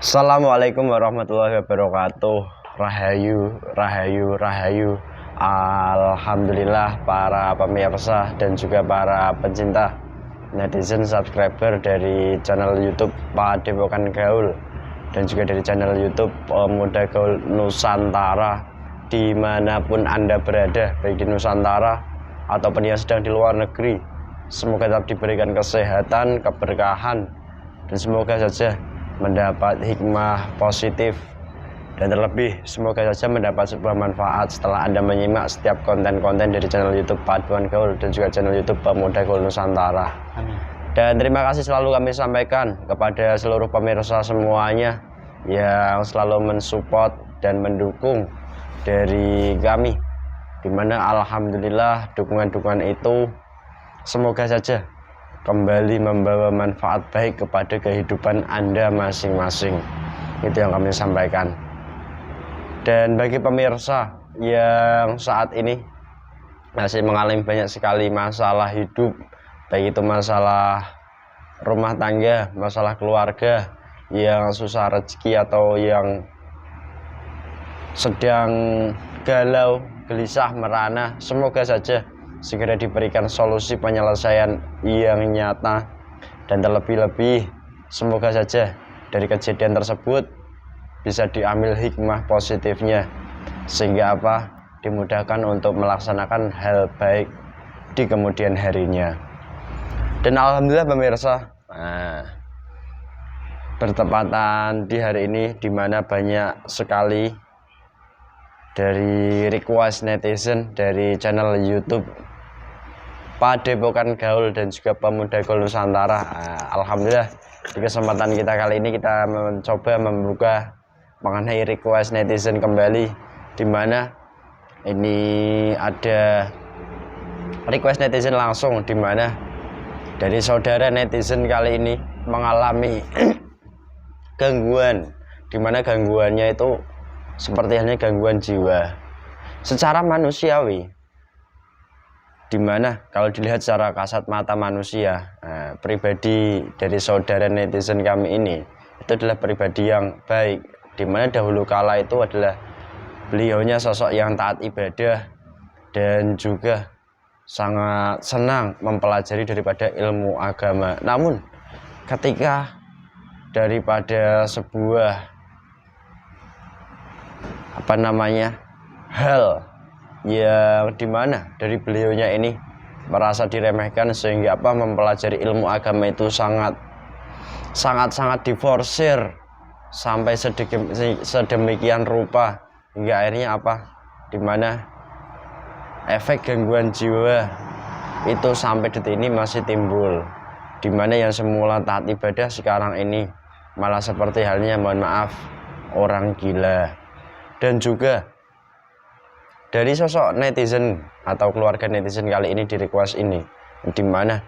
Assalamualaikum warahmatullahi wabarakatuh. Rahayu, rahayu, rahayu. Alhamdulillah para pemirsa dan juga para pencinta netizen subscriber dari channel YouTube Padepokan Gaul dan juga dari channel YouTube Pemuda Gaul Nusantara, dimanapun Anda berada, baik di Nusantara ataupun yang sedang di luar negeri. Semoga tetap diberikan kesehatan, keberkahan, dan semoga saja mendapat hikmah positif, dan terlebih semoga saja mendapat sebuah manfaat setelah Anda menyimak setiap konten-konten dari channel YouTube Paduan Gaul dan juga channel YouTube Pemuda Gaul Nusantara. Amin. Dan terima kasih selalu kami sampaikan kepada seluruh pemirsa semuanya yang selalu mensupport dan mendukung dari kami, dimana alhamdulillah dukungan-dukungan itu semoga saja kembali membawa manfaat baik kepada kehidupan Anda masing-masing. Itu yang kami sampaikan. Dan bagi pemirsa yang saat ini masih mengalami banyak sekali masalah hidup, baik itu masalah rumah tangga, masalah keluarga, yang susah rezeki atau yang sedang galau, gelisah, merana, semoga saja segera diberikan solusi penyelesaian yang nyata, dan terlebih-lebih semoga saja dari kejadian tersebut bisa diambil hikmah positifnya, sehingga dimudahkan untuk melaksanakan hal baik di kemudian harinya. Dan alhamdulillah pemirsa, bertepatan di hari ini dimana banyak sekali dari request netizen dari channel YouTube Padepokan Gaul dan juga Pemuda Gaul Nusantara. Alhamdulillah di kesempatan kita kali ini kita mencoba membuka mengenai request netizen kembali, dimana ini ada request netizen langsung, dimana dari saudara netizen kali ini mengalami gangguan, dimana gangguannya itu seperti halnya gangguan jiwa secara manusiawi, dimana kalau dilihat secara kasat mata manusia, pribadi dari saudara netizen kami ini itu adalah pribadi yang baik, dimana dahulu kala itu adalah beliaunya sosok yang taat ibadah dan juga sangat senang mempelajari daripada ilmu agama. Namun ketika daripada sebuah hal yang dimana dari beliaunya ini merasa diremehkan, sehingga mempelajari ilmu agama itu sangat diforsir sampai sedemikian rupa, hingga akhirnya dimana efek gangguan jiwa itu sampai detik ini masih timbul, dimana yang semula taat ibadah sekarang ini malah seperti halnya, mohon maaf, orang gila. Dan juga dari sosok netizen atau keluarga netizen kali ini di request ini, dimana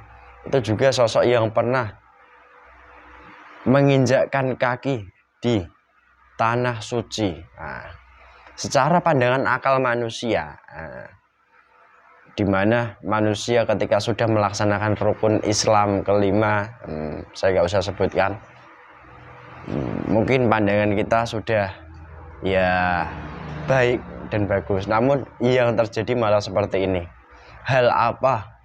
itu juga sosok yang pernah menginjakkan kaki di tanah suci. Secara pandangan akal manusia, dimana manusia ketika sudah melaksanakan rukun Islam kelima, saya nggak usah sebutkan, mungkin pandangan kita sudah ya baik dan bagus, namun yang terjadi malah seperti ini. Hal apa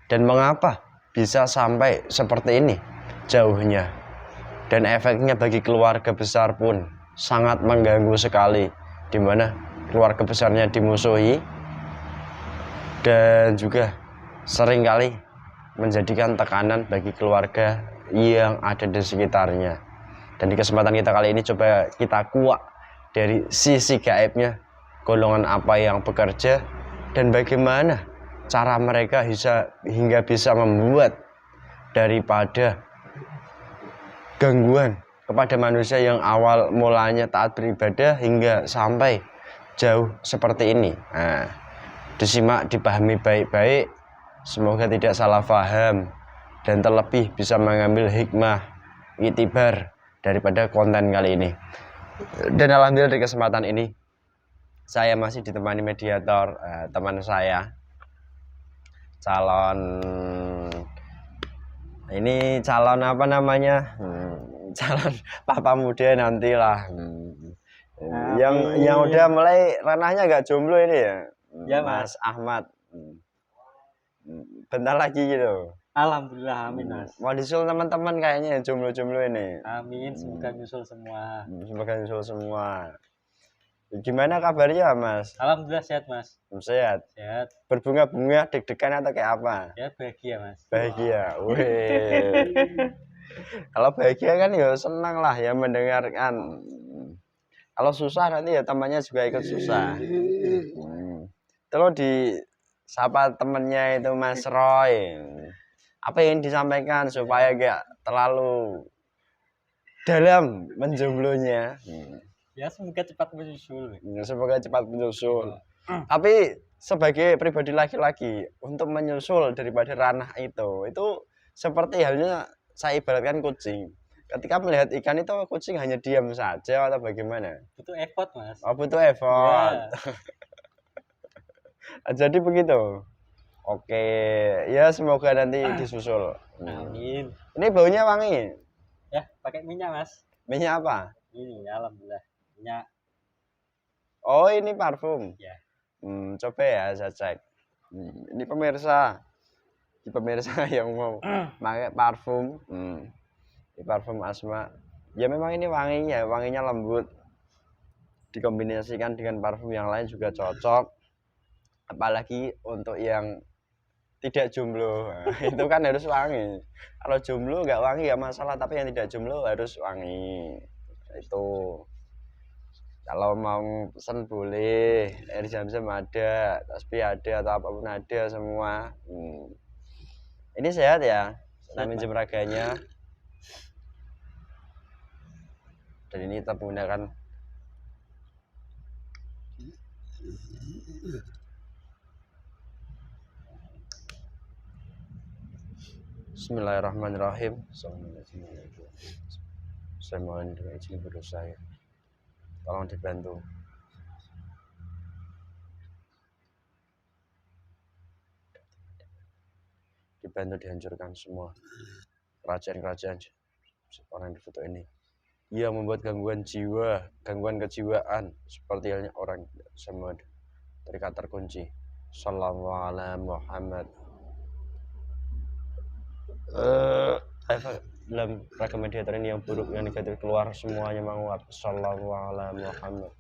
dan mengapa bisa sampai seperti ini jauhnya, dan efeknya bagi keluarga besar pun sangat mengganggu sekali, dimana keluarga besarnya dimusuhi dan juga seringkali menjadikan tekanan bagi keluarga yang ada di sekitarnya. Dan di kesempatan kita kali ini coba kita kuak dari sisi gaibnya, golongan apa yang bekerja dan bagaimana cara mereka hingga bisa membuat daripada gangguan kepada manusia yang awal mulanya taat beribadah hingga sampai jauh seperti ini. Disimak, dipahami baik-baik, semoga tidak salah paham dan terlebih bisa mengambil hikmah iktibar daripada konten kali ini. Dan alhamdulillah di kesempatan ini saya masih ditemani mediator, teman saya, calon calon papa muda nantilah. Yang udah mulai ranahnya agak jomblo ini ya, Ya, Mas Ahmad. Bentar lagi gitu. Alhamdulillah, amin Mas. Mau disusul teman-teman kayaknya jomblo-jomblo ini. Amin, semoga nyusul semua. Semoga nyusul semua. Gimana kabarnya Mas? Alhamdulillah sehat Mas. Sehat. Sehat. Berbunga-bunga deg-degan atau kayak apa? Ya bahagia Mas. Bahagia. Wih. Kalau bahagia kan ya senang lah ya mendengarkan. Kalau susah nanti ya temannya juga ikut susah. Terus di sapa temennya itu Mas Roy. Apa yang disampaikan supaya gak terlalu dalam menjomblonya? Ya semoga cepat menyusul. Semoga cepat menyusul. Tapi sebagai pribadi laki-laki untuk menyusul daripada ranah itu seperti halnya saya ibaratkan kucing. Ketika melihat ikan itu kucing hanya diam saja atau bagaimana? Butuh effort Mas. Oh, butuh effort. Ya. Jadi begitu. Oke, ya semoga nanti disusul. Amin. Ini baunya wangi. Ya pakai minyak Mas. Minyak apa? Ini alhamdulillah minyak. Oh ini parfum. Ya. Coba ya saya cek. Ini pemirsa yang mau pakai parfum. Ini parfum Asma. Ya memang ini wanginya lembut. Dikombinasikan dengan parfum yang lain juga cocok. Apalagi untuk yang tidak jomblo, itu kan harus wangi. Kalau jomblo nggak wangi ya masalah, tapi yang tidak jomblo harus wangi. Itu. Kalau mau pesan boleh, air zam-zam ada, tasbih ada, atau apapun ada semua. Ini sehat ya, saya minjem raganya. Dan ini kita menggunakan Bismillahirrahmanirrahim. Saya mohon dengan izin berusaha ya. Tolong dibantu. Dibantu dihancurkan semua kerajaan-kerajaan orang di foto ini. Ia membuat gangguan jiwa, gangguan kejiwaan seperti halnya orang semua terikat terkunci. Sallallahu alaihi Muhammad. Dalam ragam mediator ini yang buruk yang negatif keluar semuanya menguap. Sallallahu alaihi Muhammad.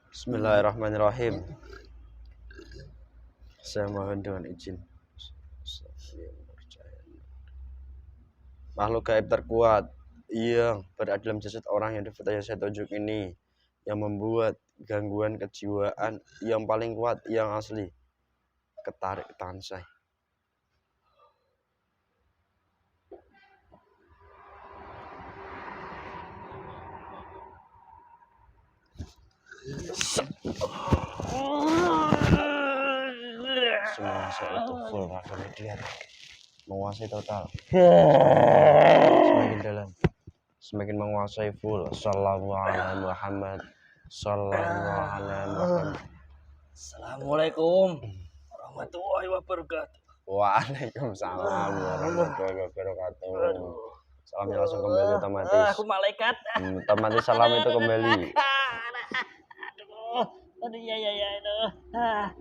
Bismillahirrahmanirrahim. Saya mohon dengan izin. Makhluk gaib terkuat yang berada dalam jasad orang yang di foto yang saya tunjuk ini, yang membuat gangguan kejiwaan yang paling kuat, yang asli, ketarik ke tangan saya. Semua saya itu full rasa median, menguasai total, semakin dalam, semakin menguasai full. Sallallahu alaihi Muhammad. Sallallahu alaihi Muhammad. Assalamualaikum warahmatullahi wabarakatuh. Waalaikumsalam warahmatullahi wabarakatuh. Salamnya langsung kembali otomatis. Aku malaikat. Otomatis salam itu kembali. Aduh ya itu.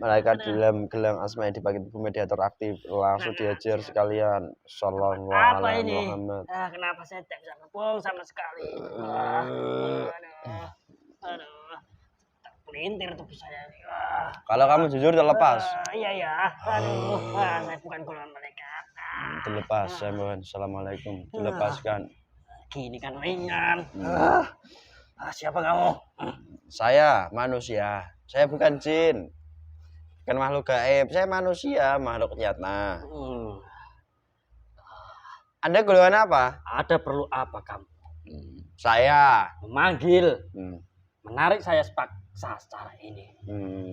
Malaikat dalam gelang asma yang dipakai ibu mediator aktif langsung diajar sekalian. Sallallahu Apa alaihi ini? Muhammad. Kenapa saya tidak bisa ngepung sama sekali? Aduh. Pelintir tubuh saya nih. Kalau kamu jujur terlepas. Iya. Aduh, saya bukan golongan malaikat. Terlepas, saya mohon. Assalamualaikum. Dilepaskan. Gini kan ringan. Siapa kamu? Saya manusia. Saya bukan jin. Bukan makhluk gaib. Saya manusia, makhluk nyata. Anda golongan apa? Ada perlu apa kamu? Saya Memanggil, menarik saya paksa secara ini.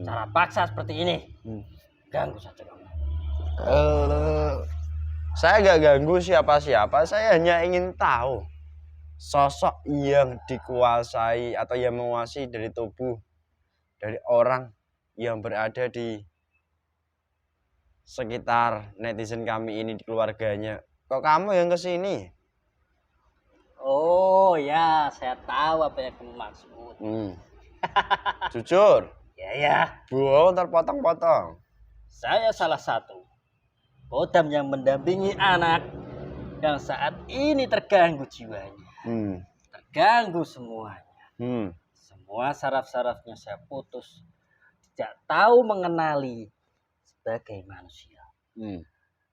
Cara paksa seperti ini. Ganggu saja kamu. Saya gak ganggu siapa-siapa. Saya hanya ingin tahu sosok yang dikuasai atau yang menguasai dari tubuh dari orang yang berada di sekitar netizen kami ini di keluarganya. Kok kamu yang kesini? Oh ya, saya tahu apa yang kamu maksud. Jujur. Ya. Bohong terpotong-potong. Saya salah satu kodam yang mendampingi anak yang saat ini terganggu jiwanya. Terganggu semuanya. Semua saraf-sarafnya saya putus. Tidak tahu mengenali sebagai manusia.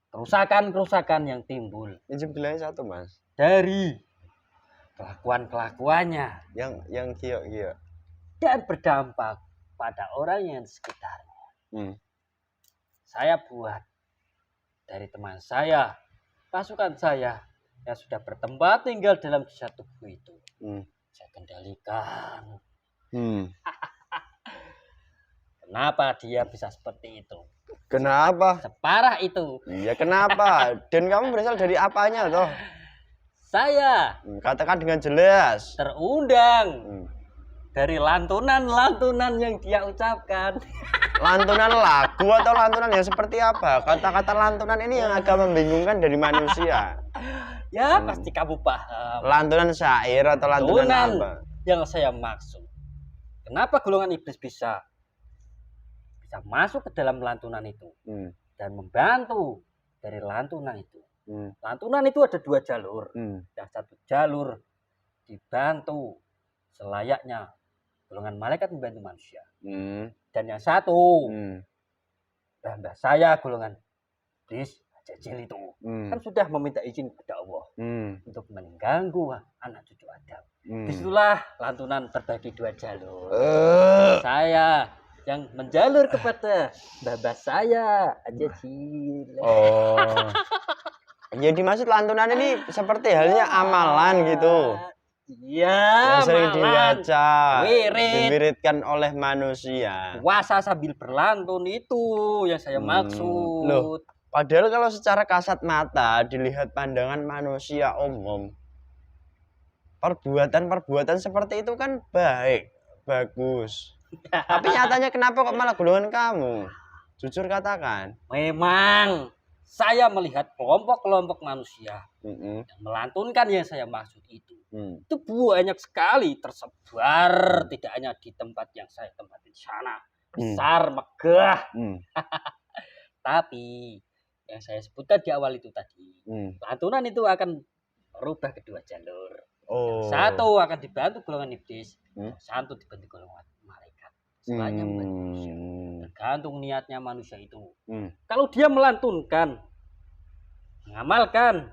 Kerusakan-kerusakan yang timbul. Ini bilangnya satu, Mas. Dari kelakuan-kelakuannya. Yang giok-giok. Dan berdampak pada orang yang di sekitarnya. Saya buat dari teman saya, pasukan saya yang sudah bertempat tinggal dalam sisa tubuh itu. Saya kendalikan. Kenapa dia bisa seperti itu? Kenapa? Separah itu. Iya, kenapa? Dan kamu berasal dari apanya toh? Saya Katakan dengan jelas. terundang dari lantunan-lantunan yang dia ucapkan. Lantunan lagu atau lantunan yang seperti apa? Kata-kata lantunan ini yang agak membingungkan dari manusia. Ya, pasti kamu paham. Lantunan syair atau lantunan apa? Yang saya maksud. Kenapa golongan iblis bisa masuk ke dalam lantunan itu dan membantu dari lantunan itu. Lantunan itu ada 2 jalur. Yang satu jalur dibantu selayaknya golongan malaikat membantu manusia. Dan yang satu mbah saya golongan iblis Jajil itu kan sudah meminta izin kepada Allah untuk mengganggu anak cucu Adam. Disitulah lantunan terbagi 2 jalur. Saya yang menjalur kepada mbah saya Jajil. Oh. Yang dimaksud lantunan ini seperti halnya amalan gitu. Iya, yang sering dibaca, diwiridkan oleh manusia. Puasa sambil berlantun itu yang saya maksud. Loh, padahal kalau secara kasat mata dilihat pandangan manusia umum, perbuatan seperti itu kan baik, bagus. Tapi nyatanya kenapa kok malah golongan kamu? Jujur katakan. Memang saya melihat kelompok-kelompok manusia yang melantunkan yang saya maksud itu. Itu banyak sekali tersebar, tidak hanya di tempat yang saya tempatin sana. Besar, megah. Tapi yang saya sebutkan di awal itu tadi, lantunan itu akan merubah kedua jalur. Satu akan dibantu golongan iblis, satu dibantu golongan malaikat. Semuanya tergantung niatnya manusia itu. Kalau dia melantunkan, mengamalkan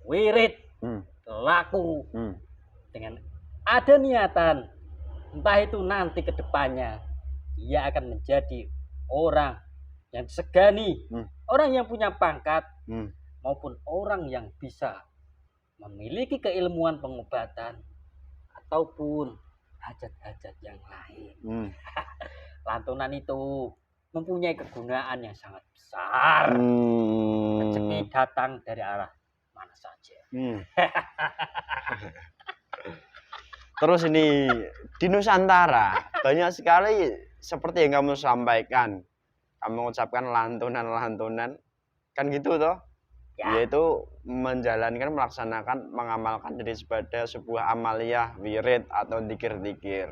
wirid, laku dengan ada niatan, entah itu nanti ke depannya dia akan menjadi orang yang disegani, orang yang punya pangkat, maupun orang yang bisa memiliki keilmuan pengobatan ataupun hajat-hajat yang lain. Lantunan itu mempunyai kegunaan yang sangat besar. Rezeki datang dari arah mana saja. Terus ini di Nusantara banyak sekali seperti yang kamu sampaikan. Kamu mengucapkan lantunan-lantunan kan gitu toh? Ya. Yaitu menjalankan, melaksanakan, mengamalkan dari sebuah amaliyah, wirid atau dikir-dikir.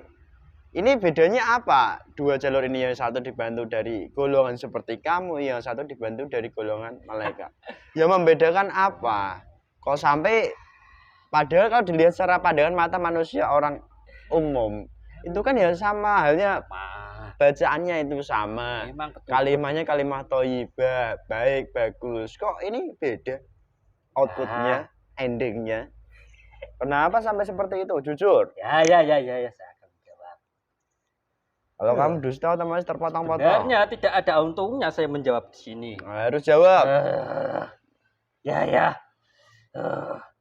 Ini bedanya apa? 2 jalur ini, yang satu dibantu dari golongan seperti kamu, yang satu dibantu dari golongan malaikat. Yang membedakan apa? Kok sampai padahal kalau dilihat secara pandangan mata manusia orang umum itu kan ya sama halnya, bacaannya itu sama, kalimatnya kalimat thayyibah, baik, bagus. Kok ini beda outputnya, endingnya? Kenapa sampai seperti itu? Jujur. Ya, saya akan menjawab. Kalau kamu dusta otomatis terpotong-potong. Sebenarnya tidak ada untungnya saya menjawab di sini. Harus jawab.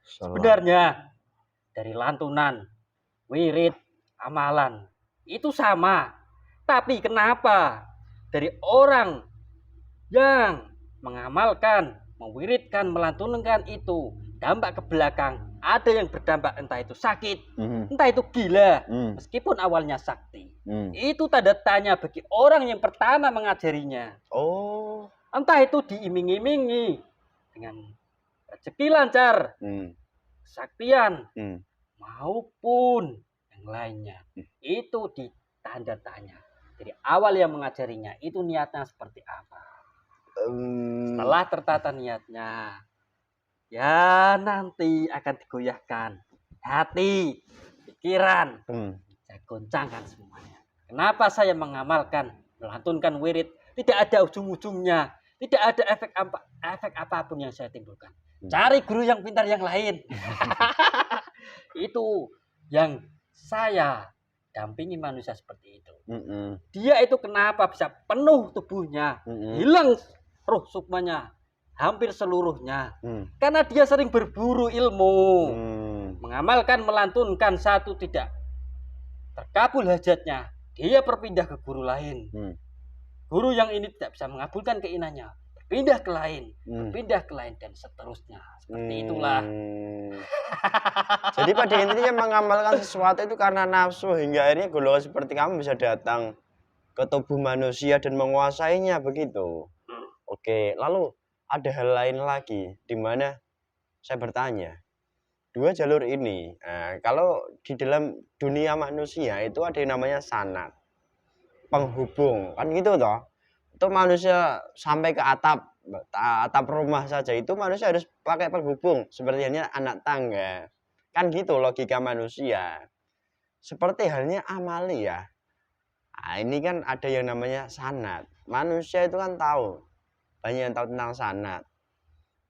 Sebenarnya dari lantunan, wirid, amalan itu sama. Tapi kenapa dari orang yang mengamalkan, mewiridkan, melantunkan itu dampak ke belakang, ada yang berdampak entah itu sakit, entah itu gila, meskipun awalnya sakti. Itu tanda tanya bagi orang yang pertama mengajarinya. Entah itu diiming-imingi dengan rezeki lancar, kesaktian, maupun yang lainnya. Itu ditanda tanya. Dari awal yang mengajarinya, itu niatnya seperti apa. Setelah tertata niatnya, ya nanti akan digoyahkan hati, pikiran, saya goncangkan semuanya. Kenapa saya mengamalkan, melantunkan wirid, tidak ada ujung-ujungnya, tidak ada efek apapun yang saya timbulkan. Cari guru yang pintar yang lain. Itu yang saya dampingi manusia seperti itu. Dia itu kenapa bisa penuh tubuhnya, hilang ruh sukmanya, hampir seluruhnya. Karena dia sering berburu ilmu, mengamalkan, melantunkan, satu tidak terkabul hajatnya, dia berpindah ke guru lain. Guru yang ini tidak bisa mengabulkan keinginannya, berpindah ke lain, berpindah ke lain, dan seterusnya. Seperti itulah. Jadi pada intinya mengamalkan sesuatu itu karena nafsu, hingga akhirnya golongan seperti kamu bisa datang ke tubuh manusia dan menguasainya, begitu. Oke, lalu ada hal lain lagi di mana saya bertanya, dua jalur ini, kalau di dalam dunia manusia itu ada yang namanya sanad, penghubung, kan gitu toh. Itu manusia sampai ke atap rumah saja itu manusia harus pakai penghubung, seperti halnya anak tangga. Kan gitu logika manusia. Seperti halnya amalia. Nah, ini kan ada yang namanya sanad. Manusia itu kan tahu, banyak yang tahu tentang sanad.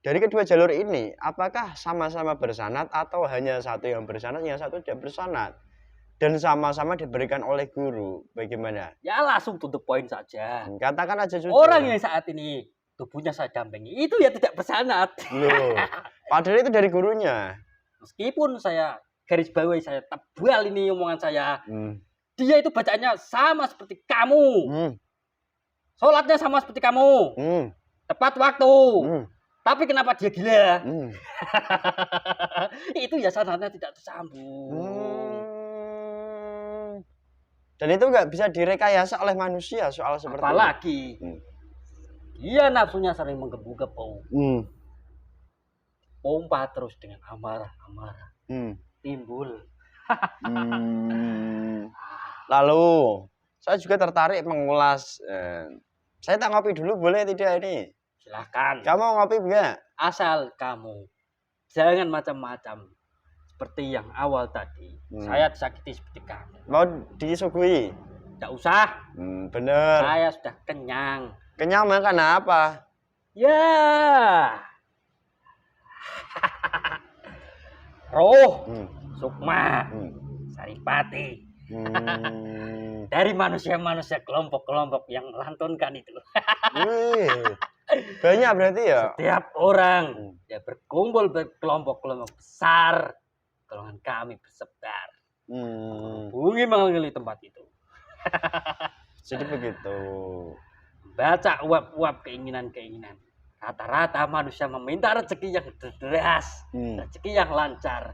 Dari kedua jalur ini, apakah sama-sama bersanad atau hanya satu yang bersanad, yang satu tidak bersanad? Dan sama-sama diberikan oleh guru, bagaimana? Ya langsung to the point saja. Katakan aja jujur. Orang yang saat ini tubuhnya saya dampingi, itu ya tidak bersanad. Loh, padahal itu dari gurunya. Meskipun saya garis bawahi, saya tebal ini omongan saya. Dia itu bacaannya sama seperti kamu. Sholatnya sama seperti kamu. Tepat waktu. Tapi kenapa dia gila? Itu ya sanadnya tidak tersambung. Dan itu nggak bisa direkayasa oleh manusia soal seperti itu. Apalagi dia nafsunya sering menggebu-gebu. Pompa terus dengan amarah-amarah. Timbul. Lalu saya juga tertarik mengulas. Saya tak ngopi dulu boleh tidak ini? Silahkan. Kamu ngopi enggak? Asal kamu jangan macam-macam seperti yang awal tadi. Saya disakiti seperti kamu. Mau disuguhi? Tidak usah. Bener. Saya sudah kenyang. Kenyang makan apa? Ya. Roh, sukma, saripati. Dari manusia-manusia kelompok-kelompok yang melantunkan itu. Banyak berarti ya? Setiap orang ya berkumpul berkelompok-kelompok besar. Golongan kami bersebar. Hubungi mengenali tempat itu. Jadi begitu. Baca uap-uap keinginan-keinginan. Rata-rata manusia meminta rezeki yang deras, rezeki yang lancar.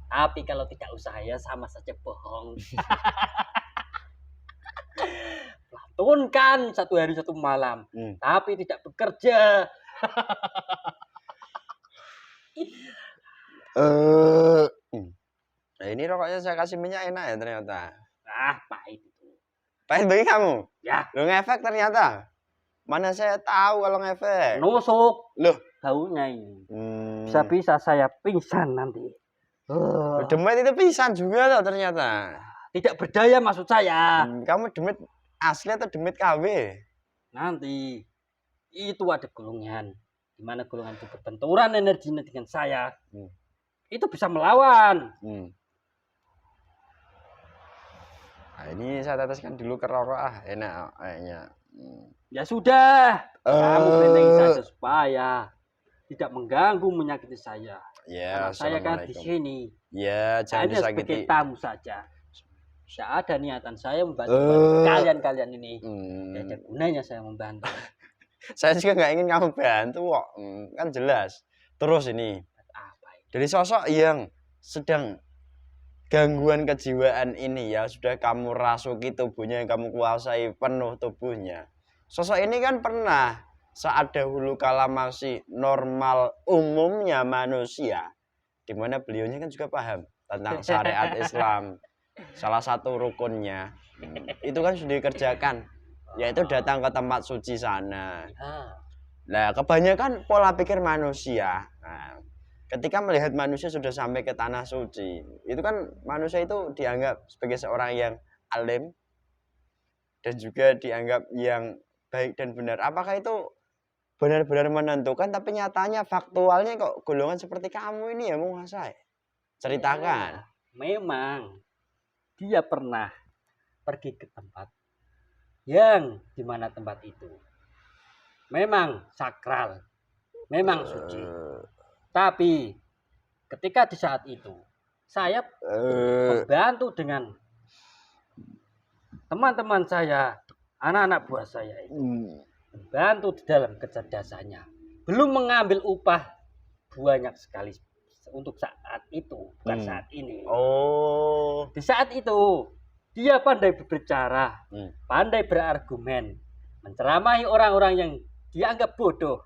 Tapi kalau tidak usaha ya sama saja bohong. Lantunkan satu hari satu malam, tapi tidak bekerja. Nah, ini rokoknya saya kasih minyak enak ya ternyata. Pahit itu. Pahit bagi kamu? Ya. Lo ngefek ternyata. Mana saya tahu kalau ngefek. Nusuk. Loh, baunya ini. Bisa-bisa saya pingsan nanti. Demit itu pingsan juga loh ternyata. Tidak berdaya maksud saya. Kamu demit asli atau demit KW? Nanti itu ada golongan. Di mana golongan itu berbenturan energinya dengan saya. Itu bisa melawan. Nah, ini saya teteskan dulu ke rokok enak kayaknya. Ya sudah, kamu bentengi saja supaya tidak mengganggu menyakiti saya. Ya, saya kan di sini. Ya, jangan hanya disakiti. Sebagai tamu saja. Tidak ada niatan saya membantu kalian ini. Tidak ada gunanya saya membantu. Saya juga nggak ingin kamu bantu kok. Kan jelas. Terus ini. Dari sosok yang sedang gangguan kejiwaan ini ya sudah kamu rasuki tubuhnya, yang kamu kuasai penuh tubuhnya. Sosok ini kan pernah saat dahulu kala masih normal umumnya manusia, di mana beliaunya kan juga paham tentang syariat Islam, salah satu rukunnya itu kan sudah dikerjakan, yaitu datang ke tempat suci sana. Nah, kebanyakan pola pikir manusia, nah, ketika melihat manusia sudah sampai ke tanah suci, itu kan manusia itu dianggap sebagai seorang yang alim dan juga dianggap yang baik dan benar. Apakah itu benar-benar menentukan, tapi nyatanya faktualnya kok golongan seperti kamu ini ya menguasai? Ceritakan. Ya, memang dia pernah pergi ke tempat yang dimana tempat itu memang sakral, memang suci. Tapi ketika di saat itu saya membantu dengan teman-teman saya, anak-anak buah saya itu membantu di dalam kecerdasannya, belum mengambil upah banyak sekali untuk saat itu, bukan saat ini. Di saat itu dia pandai berbicara, pandai berargumen, menceramahi orang-orang yang dianggap bodoh,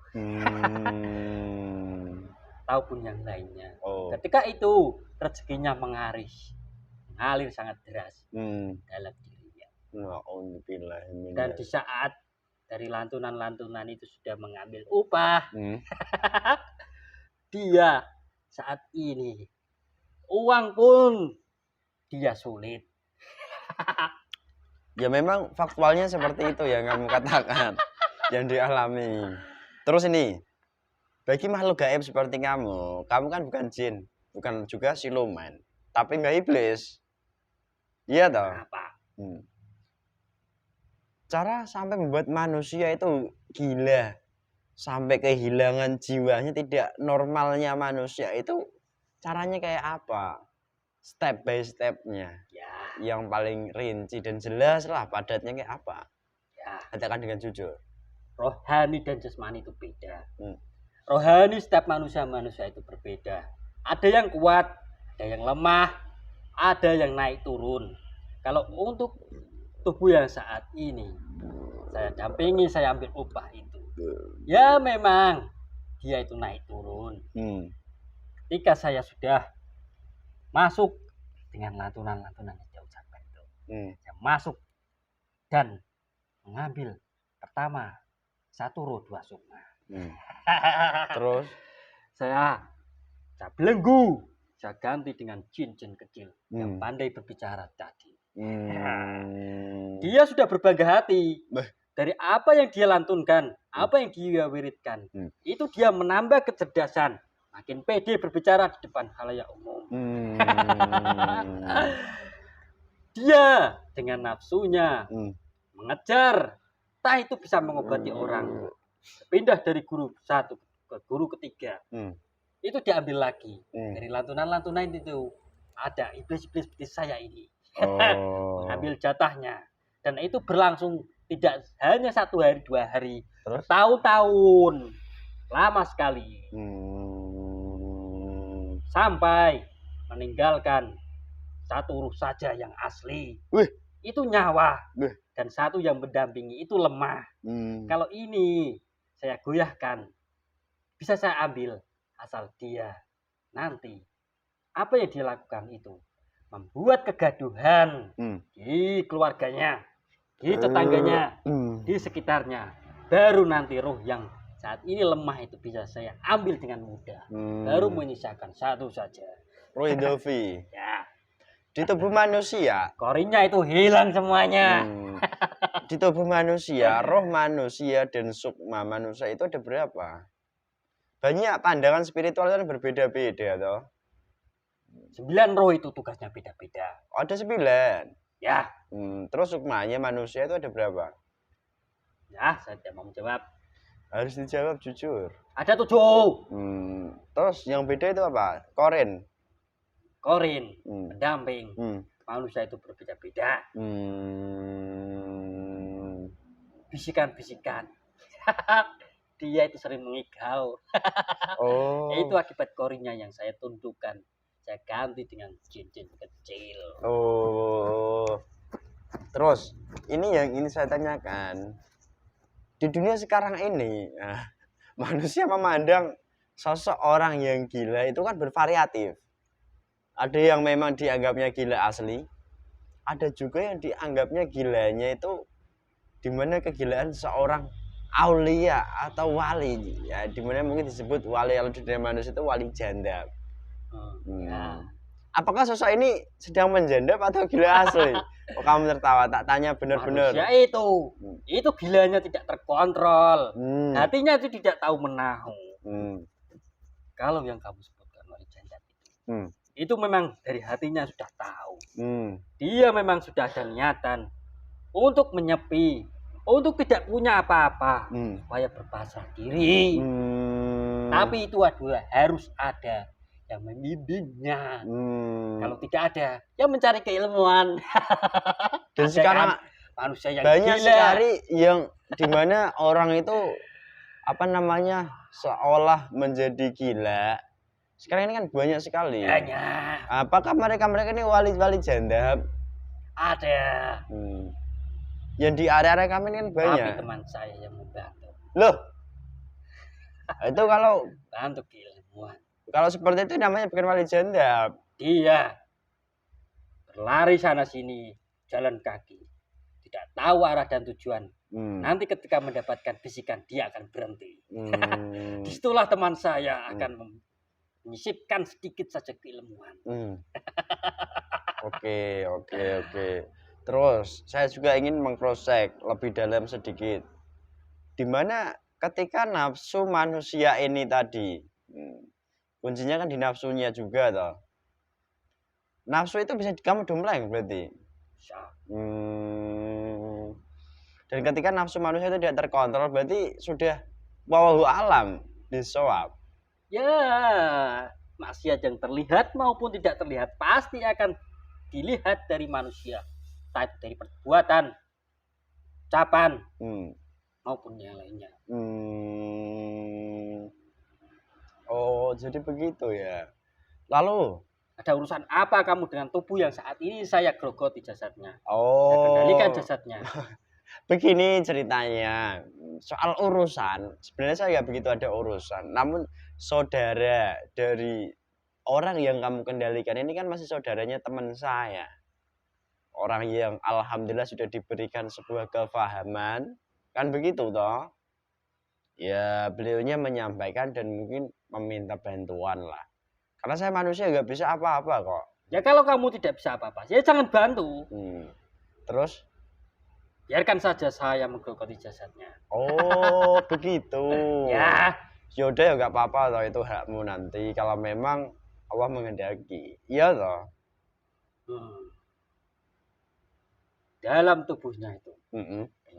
ataupun yang lainnya. Ketika itu rezekinya mengalir sangat deras dalam dirinya. Dan di saat dari lantunan-lantunan itu sudah mengambil upah, dia saat ini uang pun dia sulit. Ya memang faktualnya seperti itu yang kamu katakan, yang dialami. Terus ini, bagi makhluk gaib seperti kamu kan bukan jin, bukan juga siluman, tapi nggak iblis. Iya toh? Apa? Cara sampai membuat manusia itu gila, sampai kehilangan jiwanya, tidak normalnya manusia itu caranya kayak apa? Step by stepnya, Ya, yang paling rinci dan jelas lah padatnya kayak apa? ya. Katakan dengan jujur. Rohani dan jasmani itu beda. Rohani setiap manusia itu berbeda. Ada yang kuat, ada yang lemah, ada yang naik turun. Kalau untuk tubuh yang saat ini saya dampingi, saya ambil upah itu, ya memang dia itu naik turun. Ketika saya sudah masuk dengan lantunan-lantunan yang jauh sampai itu, saya masuk dan mengambil pertama 1 roh 2 sukma. Terus saya belenggu, saya ganti dengan jin-jin kecil yang pandai berbicara tadi. Dia sudah berbangga hati dari apa yang dia lantunkan, apa yang dia wiridkan. Itu dia menambah kecerdasan, makin pede berbicara di depan khalayak umum. Dia dengan nafsunya mengejar, entah itu bisa mengobati orang, pindah dari guru 1 ke guru ketiga. Itu diambil lagi dari lantunan-lantunan itu. Ada iblis-iblis seperti saya ini mengambil jatahnya, dan itu berlangsung tidak hanya 1 hari 2 hari, tahun-tahun, lama sekali, sampai meninggalkan 1 ruh saja yang asli. Itu nyawa, dan 1 yang mendampingi itu lemah. Kalau ini saya goyahkan, bisa saya ambil, asal dia nanti apa yang dia lakukan itu membuat kegaduhan di keluarganya, di tetangganya, di sekitarnya. Baru nanti roh yang saat ini lemah itu bisa saya ambil dengan mudah. Baru menyisakan 1 saja. Roh Indovi. Ya. Di tubuh manusia, korinya itu hilang semuanya. Di tubuh manusia, roh manusia dan sukma manusia itu ada berapa? Banyak pandangan spiritual kan berbeda-beda toh. 9 roh itu tugasnya beda-beda. Ada 9. Ya. Terus sukmanya manusia itu ada berapa? Ya, saya tidak mau menjawab. Harus dijawab jujur. Ada 7. Terus yang beda itu apa? Korin, pendamping. Manusia itu berbeda-beda. Bisikan-bisikan. Dia itu sering mengigau. Itu akibat korinya yang saya tundukkan. Saya ganti dengan jin-jin kecil. Terus ini yang ini saya tanyakan, di dunia sekarang ini, manusia memandang sosok orang yang gila itu kan bervariatif. Ada yang memang dianggapnya gila asli, ada juga yang dianggapnya gilanya itu dimana kegilaan seorang aulia atau wali, ya dimana mungkin disebut wali kalau di dunia manusia itu wali janda. Ya. Apakah sosok ini sedang menjanda atau gila asli? Oh, kamu tertawa, tak tanya benar-benar. Manusia itu gilanya tidak terkontrol, hatinya itu tidak tahu menahu. Kalau yang kamu sebutkan wali janda itu memang dari hatinya sudah tahu. Dia memang sudah ada niatan untuk menyepi, untuk tidak punya apa-apa, supaya berpasrah diri. Tapi itu adalah harus ada yang membimbingnya. Kalau tidak ada, ya mencari keilmuan. Dan sekarang manusia yang banyak gila sekali yang dimana orang itu apa namanya seolah menjadi gila. Sekarang ini kan banyak sekali. Banyak. Apakah mereka ini wali janda? Ada. Yang di area kami ini kan banyak. Tapi teman saya yang membantu. Loh, itu kalau bantu keilmuan. Kalau seperti itu namanya bukan wali janda. Dia berlari sana sini, jalan kaki, tidak tahu arah dan tujuan. Nanti ketika mendapatkan bisikan dia akan berhenti. Disitulah teman saya akan menyisipkan sedikit saja keilmuan. Oke. Terus saya juga ingin mengcross-check lebih dalam sedikit. Dimana ketika nafsu manusia ini tadi, kuncinya kan di nafsunya juga toh. Nafsu itu bisa kamu dompleng berarti. Dan ketika nafsu manusia itu tidak terkontrol berarti sudah wallahu alam bisawab. Ya, maksiat yang terlihat maupun tidak terlihat pasti akan dilihat dari manusia, entah itu dari perbuatan, ucapan, maupun yang lainnya. Oh, jadi begitu ya. Lalu ada urusan apa kamu dengan tubuh yang saat ini saya grogoti jasadnya? Oh, saya kendalikan jasadnya. Begini ceritanya, soal urusan sebenarnya saya nggak begitu ada urusan. Namun saudara dari orang yang kamu kendalikan ini kan masih saudaranya teman saya. Orang yang alhamdulillah sudah diberikan sebuah kefahaman, kan begitu toh? Ya beliaunya menyampaikan dan mungkin meminta bantuan lah. Karena saya manusia nggak bisa apa-apa kok. Ya kalau kamu tidak bisa apa-apa, ya jangan bantu. Terus? Biarkan saja saya menggerogoti jasadnya. Oh begitu. Ya. Yaudah ya nggak apa-apa toh, itu hakmu nanti. Kalau memang Allah menghendaki, iya toh. Dalam tubuhnya itu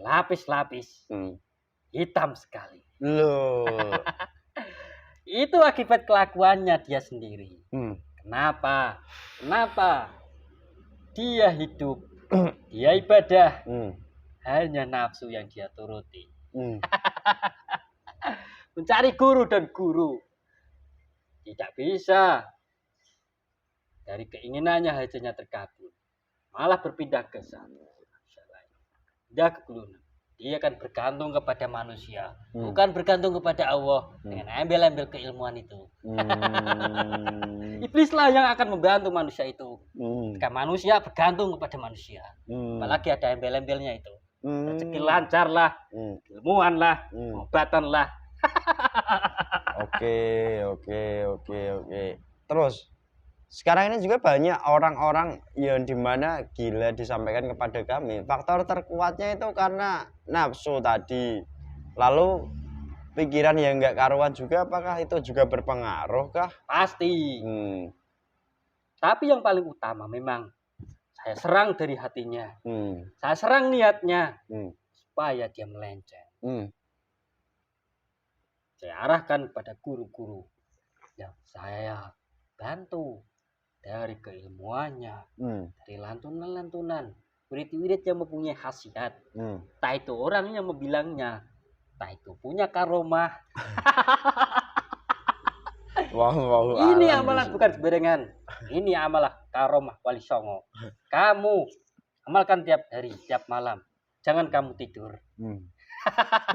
lapis-lapis hitam sekali. Loh. Itu akibat kelakuannya dia sendiri. Kenapa? Dia hidup, dia ibadah, hanya nafsu yang dia turuti. Mencari guru dan guru tidak bisa. Dari keinginannya hajatnya terkabul, malah berpindah ke sana. Dia kegelunan. Dia akan bergantung kepada manusia, bukan bergantung kepada Allah dengan embel-embel keilmuan itu. Iblislah yang akan membantu manusia itu. Jika manusia bergantung kepada manusia, apalagi ada embel-embelnya itu. Rezeki lancar lah, ilmuwan lah, obatan lah. Oke. Terus sekarang ini juga banyak orang-orang yang dimana gila disampaikan kepada kami. Faktor terkuatnya itu karena nafsu tadi. Lalu pikiran yang nggak karuan juga, apakah itu juga berpengaruh kah? Pasti. Tapi yang paling utama memang saya serang dari hatinya. Saya serang niatnya supaya dia melenceng. Saya arahkan pada guru-guru yang saya bantu. Dari keilmuannya, dari lantunan-lantunan, wirid-wirid yang mempunyai khasiat. Entah itu orang yang membilangnya, entah itu punya karomah. Ini amalan bukan sembarangan. Ini amalah karomah Wali Songo. Kamu amalkan tiap hari, tiap malam. Jangan kamu tidur.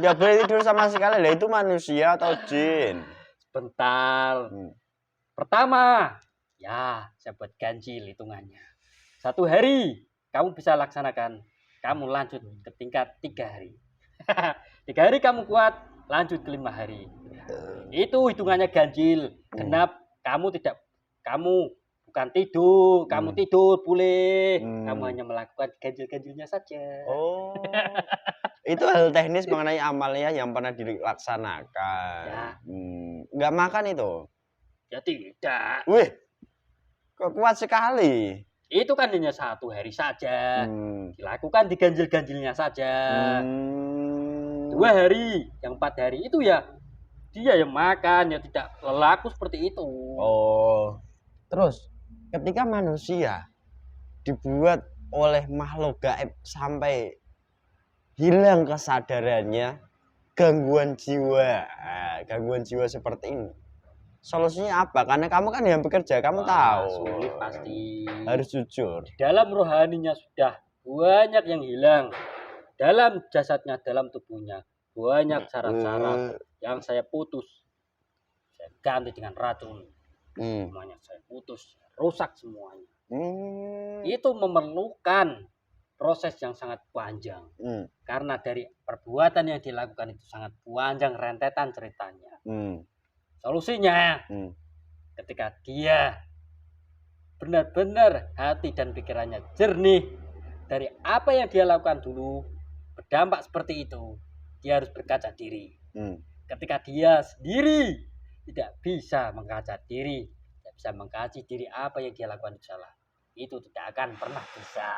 Nggak boleh tidur sama sekali. Lah itu manusia atau jin? Bentar. Pertama, ya saya buat ganjil hitungannya. 1 hari kamu bisa laksanakan. Kamu lanjut ke tingkat 3 hari. 3 hari kamu kuat, lanjut ke 5 hari. Itu hitungannya ganjil. Genap kamu bukan tidur, kamu tidur boleh. Kamu hanya melakukan ganjil-ganjilnya saja. Oh. Itu hal teknis mengenai amalnya yang pernah dilaksanakan. Ya. Nggak makan itu? Ya tidak. Wih, kok kuat sekali. Itu kan hanya 1 hari saja. Dilakukan di ganjil-ganjilnya saja. 2 hari, yang 4 hari itu ya dia yang makan, ya tidak lelaku seperti itu. Oh, terus ketika manusia dibuat oleh makhluk gaib sampai hilang kesadarannya, gangguan jiwa seperti ini, solusinya apa? Karena kamu kan yang bekerja, kamu tahu. Sulit pasti. Harus jujur. Dalam rohaninya sudah banyak yang hilang. Dalam jasadnya, dalam tubuhnya banyak syarat-syarat yang saya putus. Saya ganti dengan racun. Semuanya saya putus, rusak semuanya. Itu memerlukan proses yang sangat panjang. Karena dari perbuatan yang dilakukan itu sangat panjang rentetan ceritanya. Solusinya, ketika dia benar-benar hati dan pikirannya jernih dari apa yang dia lakukan dulu, berdampak seperti itu, dia harus berkaca diri. Ketika dia sendiri tidak bisa mengkaca diri, tidak bisa mengkaji diri apa yang dia lakukan itu salah, itu tidak akan pernah bisa.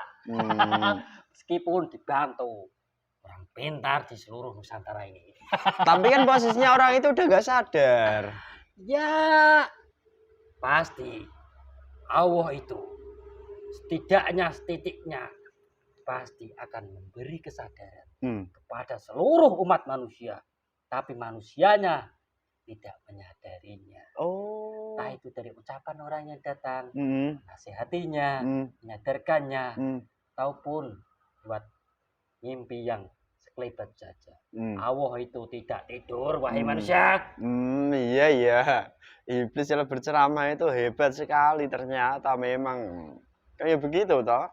Meskipun dibantu orang pintar di seluruh Nusantara ini. Tapi kan posisinya orang itu udah gak sadar. Ya, pasti Allah itu setitiknya pasti akan memberi kesadaran kepada seluruh umat manusia. Tapi manusianya tidak menyadarinya. Entah itu dari ucapan orang yang datang, nasihatinya, menyadarkannya, ataupun buat mimpi yang sekelebat saja. Allah itu tidak tidur, wahai manusia. Iya. Iblis kalau berceramah itu hebat sekali ternyata memang. Kayak begitu toh.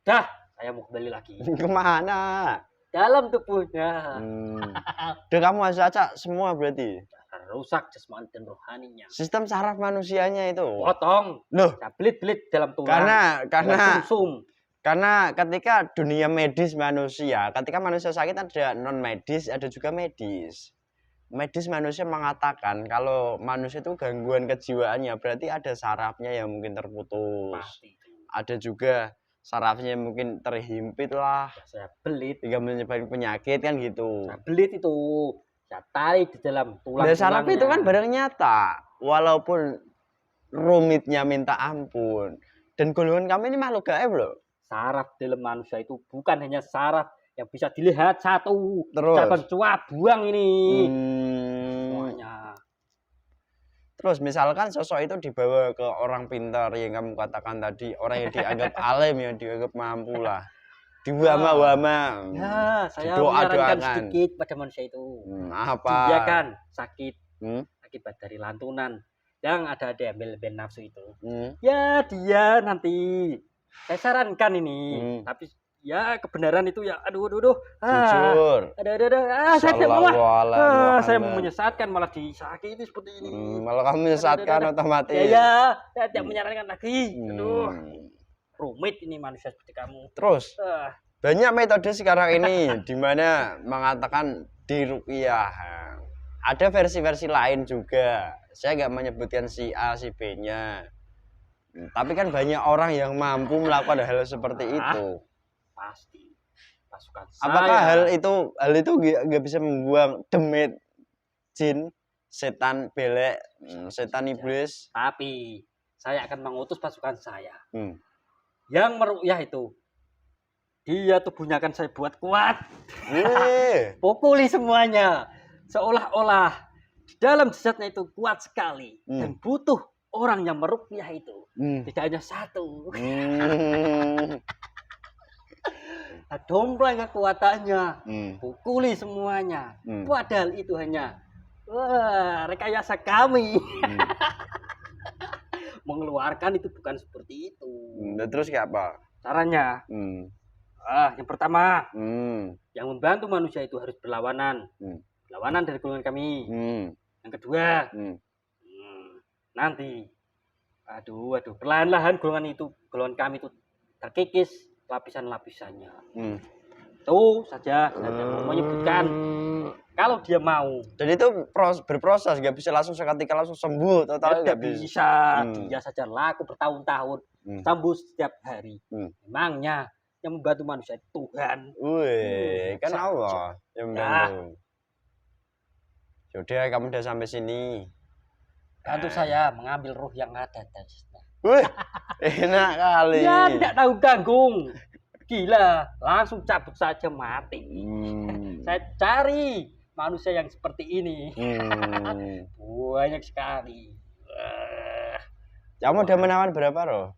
Dah, saya mau kembali lagi. Kemana? Dalam tubuhnya. Udah kamu acak semua berarti. Rusak jasmani dan rohaninya. Sistem saraf manusianya itu. Potong. Loh, belit-belit dalam tulang. Karena ketika dunia medis manusia, ketika manusia sakit ada non medis, ada juga medis. Medis manusia mengatakan kalau manusia itu gangguan kejiwaannya, berarti ada sarafnya yang mungkin terputus. Pasti. Ada juga sarafnya mungkin terhimpit lah. Saya belit. Hingga menyebabkan penyakit kan gitu. Saya belit itu. Saya tarik di dalam tulang. Saraf itu kan barang nyata. Walaupun rumitnya minta ampun. Dan golongan kami ini makhluk gaib loh. Saraf dalam manusia itu bukan hanya saraf yang bisa dilihat satu. Terus. Jangan cuap buang ini. Semuanya. Terus misalkan sosok itu dibawa ke orang pintar yang kamu katakan tadi, orang yang dianggap alim, yang dianggap mampu lah, diwama-wama, ya saya menyarankan sedikit pada manusia itu. Apa? Dia kan sakit akibat dari lantunan yang ada embel nafsu itu. Ya dia nanti saya sarankan ini, tapi ya kebenaran itu ya aduh jujur saya mau menyesatkan malah disakiti seperti ini. Malah kamu menyesatkan otomatis saya tidak menyarankan lagi. Rumit ini manusia seperti kamu. Terus banyak metode sekarang ini di mana mengatakan diruqyah. Ada versi-versi lain juga, saya nggak menyebutkan si A si B nya, tapi kan banyak orang yang mampu melakukan hal seperti itu. Pasti pasukan saya. Apakah hal itu nggak bisa membuang demit, jin, setan belek, setan iblis? Tapi saya akan mengutus pasukan saya yang meruqyah itu. Dia tubuhnya akan saya buat kuat. Pukuli semuanya seolah-olah di dalam jasadnya itu kuat sekali dan butuh orang yang meruqyah itu. Tidak hanya satu. dompleng kekuatannya, Hmm. pukuli semuanya. Hmm. Padahal itu hanya rekayasa kami. Hmm. Mengeluarkan itu bukan seperti itu. Nah, terus kayak apa? Caranya, Hmm. yang pertama, Hmm. yang membantu manusia itu harus berlawanan. Berlawanan dari golongan kami. Yang kedua, nanti, perlahan-lahan golongan kami itu terkikis lapisan-lapisannya. Itu saja saya mau menyebutkan. Kalau dia mau. Jadi itu berproses, nggak bisa langsung seketika langsung sembuh total Tidak nggak bisa. bisa. Dia saja laku bertahun-tahun, sembuh setiap hari. Memangnya yang membantu manusia itu Tuhan. Wih, kan Allah yang membantu. Yaudah, kamu udah sampai sini. Bantu saya mengambil ruh yang ada tadi. Wih, enak kali. Ya, tidak tahu tanggung. Gila, langsung cabut saja mati. Saya cari manusia yang seperti ini. Banyak sekali. Kamu udah menawan berapa, Roh?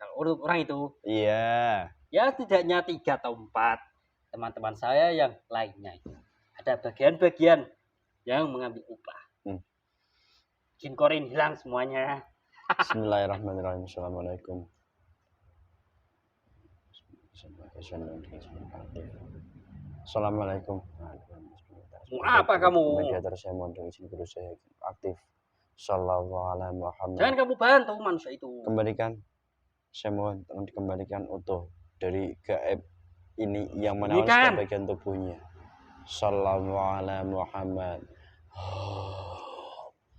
Kalau orang itu? Iya. Ya, tidaknya 3 atau 4 teman-teman saya yang lainnya itu. Ada bagian-bagian yang mengambil upah. Jin korin hilang semuanya. Bismillahirrahmanirrahim. Assalamualaikum. Assalamualaikum. Apa kamu? Mediator saya mohon dengan izin guru saya aktif. Sallallahu alaihi Muhammad. Jangan kamu bantu manusia itu. Kembalikan. Saya mohon tolong dikembalikan utuh dari gaib ini yang menawan setiap bagian tubuhnya. Sallallahu alaihi Muhammad.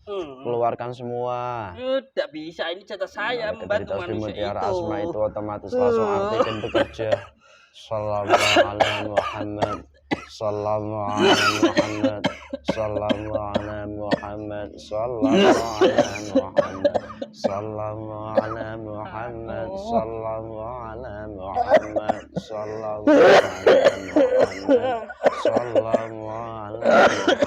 Keluarkan semua. Tidak bisa, ini jatah saya membantu manusia itu. Asma itu otomatis langsung antigen bekerja. Sallallahu alaihi Muhammad. Sallallahu alaihi Muhammad. Sallallahu alaihi Muhammad. Sallallahu alaihi Muhammad. Sallallahu alaihi Muhammad. Sallallahu alaihi Muhammad. Sallallahu alaihi Muhammad. Sallallahu alaihi Muhammad.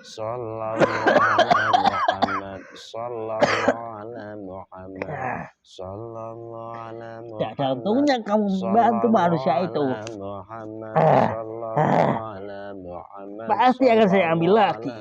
Sallallahu Muhammad. Sallallahu alaihi Muhammad. Sallallahu alaihi Muhammad. Tidak ada untungnya kamu membantu manusia itu. Muhammad. Sallallahu alaihi Muhammad. Pasti akan saya ambil lagi.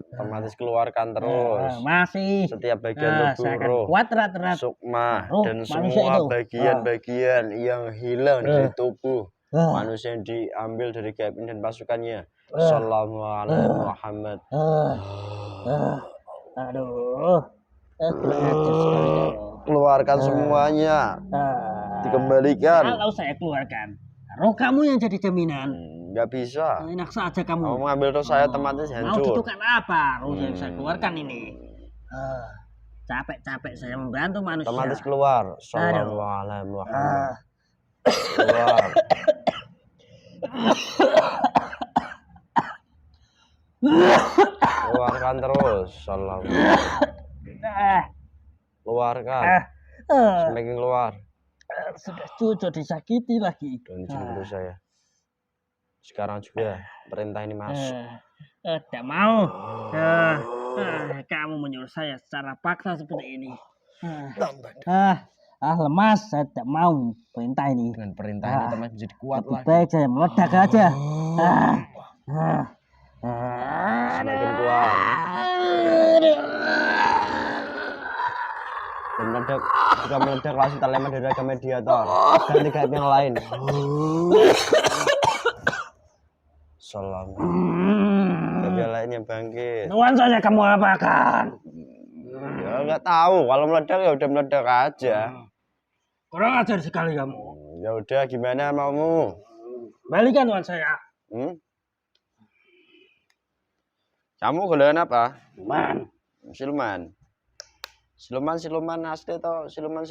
Otomatis keluarkan terus. Masih. Setiap bagian tubuh, kuat rat-rat. sukma dan semua bagian-bagian yang hilang dari tubuh manusia yang diambil dari gaib dan pasukannya. Sallallahu alaihi Muhammad. Aduh. Keluarkan semuanya. Dikembalikan. Kalau saya keluarkan, roh kamu yang jadi jaminan. Nggak bisa. Enak saja kamu. Kamu mengambil roh saya otomatis hancur. Mau ditukar apa roh yang saya keluarkan ini? Capek-capek saya membantu manusia. Otomatis keluar. Sallallahu alaihi Muhammad. Keluar. Keluarkan terus. Sallallahu. Keluarkan. Semakin keluar. Sudah cucu disakiti lagi. Dan dulu saya. Sekarang juga perintah ini masuk. Tidak mau. Kamu menyuruh saya secara paksa seperti ini. Lemas. Saya tidak mau perintah ini. Dengan perintah ini teman menjadi kuat lebih lagi. baik saya meledak aja. Semakin kuat. Dan meledak, jika meledak langsung terlempar dari raga mediator. Ganti gaib yang lain. Salam. Gaib yang lain yang bangkit. Tuhan saja kamu apakan? Ya nggak tahu. Kalau meledak ya udah meledak aja. Kurang ajar sekali kamu. Ya udah, gimana maumu? Balikan tuan saya. Kamu golongan apa? Siluman. Siluman asli atau siluman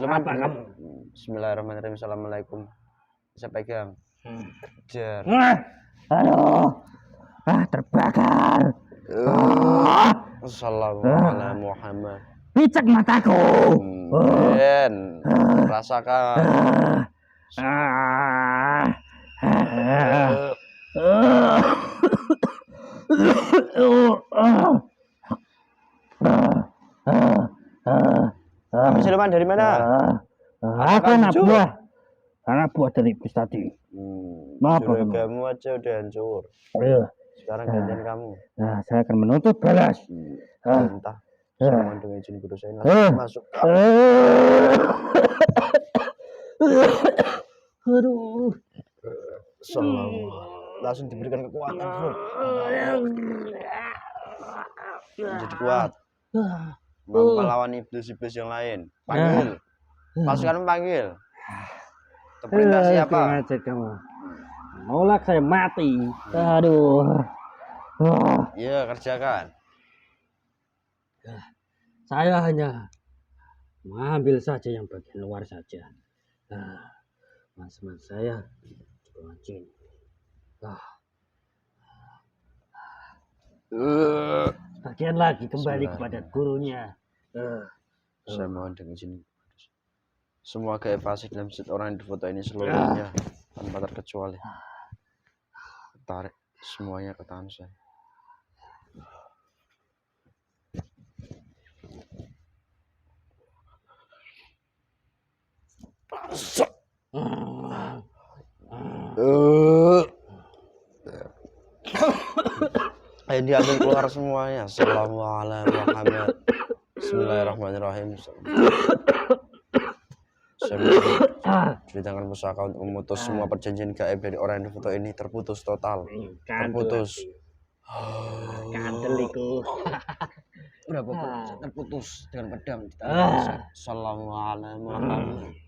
apa kamu? Bismillahirrahmanirrahim. Assalamualaikum. Bisa pegang. Jar. Aduh. Terbakar. Assalamualaikum Muhammad. Picak mataku. Ben, rasakan. Kamu siluman mana? Aku anak buah dari iblis tadi. Maaf, Juragamu aja udah hancur. Ayo. Sekarang gantian kamu. Nah, saya akan menuntut balas. Perintah. Semua dengan izin guru saya langsung masuk. Aduh. Selalu langsung diberikan kekuatan full. Jadi kuat. Mampu melawan iblis-iblis yang lain. Panggil. Pasukan panggil. Perintah siapa? Ngajak kamu. Maulah saya mati. Aduh. Iya, kerjakan. Saya hanya mengambil saja yang bagian luar saja. Mas-mas saya juga jin. Bagian lagi kembali kepada gurunya. Saya mohon dengan izin. Semua gaib fasik dalam setiap orang yang difoto ini seluruhnya tanpa terkecuali. Tarik semuanya ke tangan saya. Ayo diambil keluar semuanya. Assalamualaikum warahmatullahi wabarakatuh. Bismillahirrahmanirrahim. Ceritakan pusaka untuk memutus semua perjanjian gaib dari orang yang difoto ini terputus total. Terputus. Kandeliku. Berapa terputus dengan pedang di tangan saya. Assalamualaikum warahmatullahi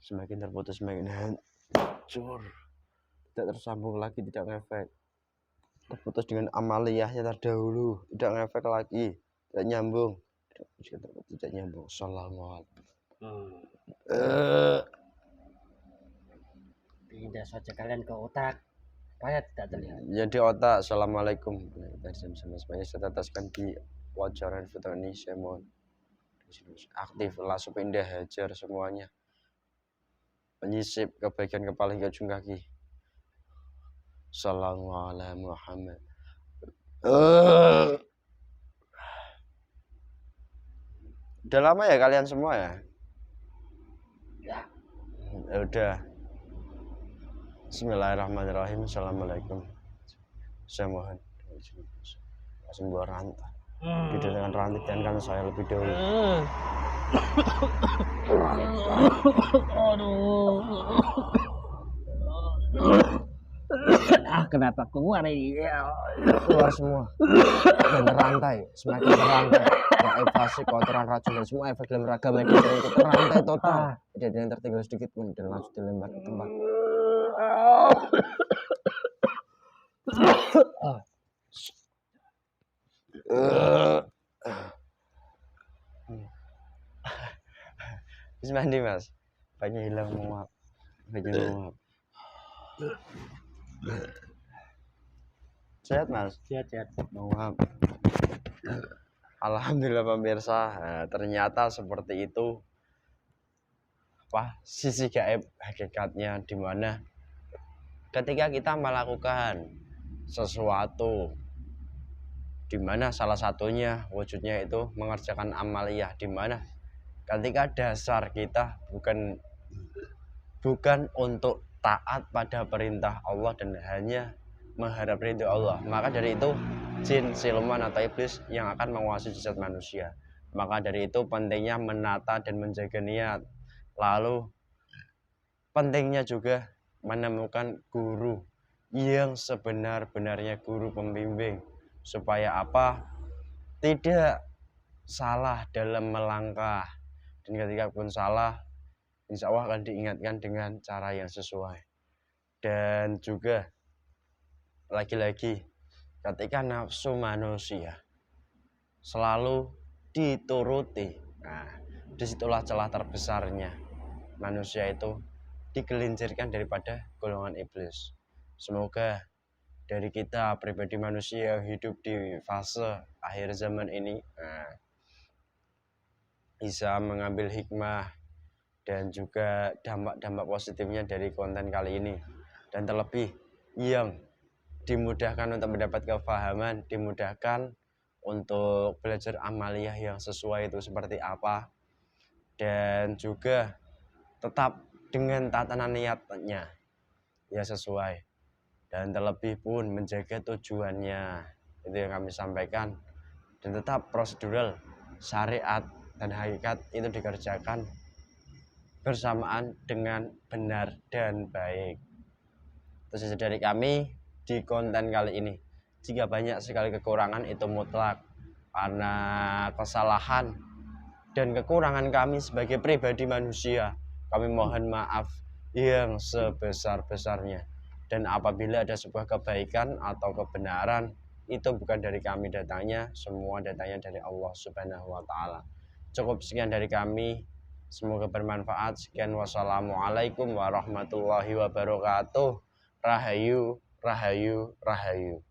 semakin terputus semakin hancur, tidak tersambung lagi, tidak ngefek, terputus dengan amaliyahnya terdahulu, tidak ngefek lagi, tidak nyambung, tidak nyambung. Assalamualaikum. Pindah saja kalian ke otak supaya tidak terlihat. Jadi otak. Assalamualaikum. Supaya saya tetaskan di wajah dan foto ini. Saya mohon aktif langsung pindah hajar semuanya, menyisip ke bagian kepala hingga ujung kaki. Assalamualaikum Muhammad. Udah lama ya kalian semua ya? Ya udah. Bismillahirrahmanirrahim. Assalamualaikum. Saya mohon langsung buat rantai. Tidak dengan rantai dan kan saya lebih dahulu. Kenapa keluar ini? Keluar semua. Dan terantai, semakin terantai. Gaib fasik, kotoran, racun dan semua efek dalam ragam media itu terantai total. Tidak ada yang tertinggal sedikit pun dan langsung dilempar ke tempat. Bisa mandi mas, banyak hilang menguap, banyak menguap. Sehat mas? Sehat. Menguap. Alhamdulillah pemirsa, ternyata seperti itu sisi gaib hakikatnya, dimana ketika kita melakukan sesuatu, dimana salah satunya wujudnya itu mengerjakan amaliyah, dimana ketika dasar kita bukan untuk taat pada perintah Allah dan hanya mengharap ridho Allah, maka dari itu jin, siluman atau iblis yang akan menguasai jasad manusia. Maka dari itu pentingnya menata dan menjaga niat. Lalu pentingnya juga menemukan guru yang sebenar-benarnya guru pembimbing, supaya apa? Tidak salah dalam melangkah, dan ketika pun salah, insya Allah akan diingatkan dengan cara yang sesuai. Dan juga lagi-lagi ketika nafsu manusia selalu dituruti, disitulah celah terbesarnya manusia itu digelincirkan daripada golongan iblis. Semoga dari kita pribadi manusia yang hidup di fase akhir zaman ini, bisa mengambil hikmah dan juga dampak-dampak positifnya dari konten kali ini. Dan terlebih yang dimudahkan untuk mendapat kefahaman, dimudahkan untuk belajar amaliyah yang sesuai itu seperti apa, dan juga tetap dengan tatanan niatnya ya sesuai, dan terlebih pun menjaga tujuannya, itu yang kami sampaikan. Dan tetap prosedural, syariat dan hakikat itu dikerjakan bersamaan dengan benar dan baik. Itu saja dari kami di konten kali ini. Jika banyak sekali kekurangan itu mutlak karena kesalahan dan kekurangan kami sebagai pribadi manusia. Kami mohon maaf yang sebesar-besarnya. Dan apabila ada sebuah kebaikan atau kebenaran, itu bukan dari kami datangnya, semua datangnya dari Allah Subhanahu wa taala. Cukup sekian dari kami. Semoga bermanfaat. Sekian, wassalamualaikum warahmatullahi wabarakatuh. Rahayu, rahayu, rahayu.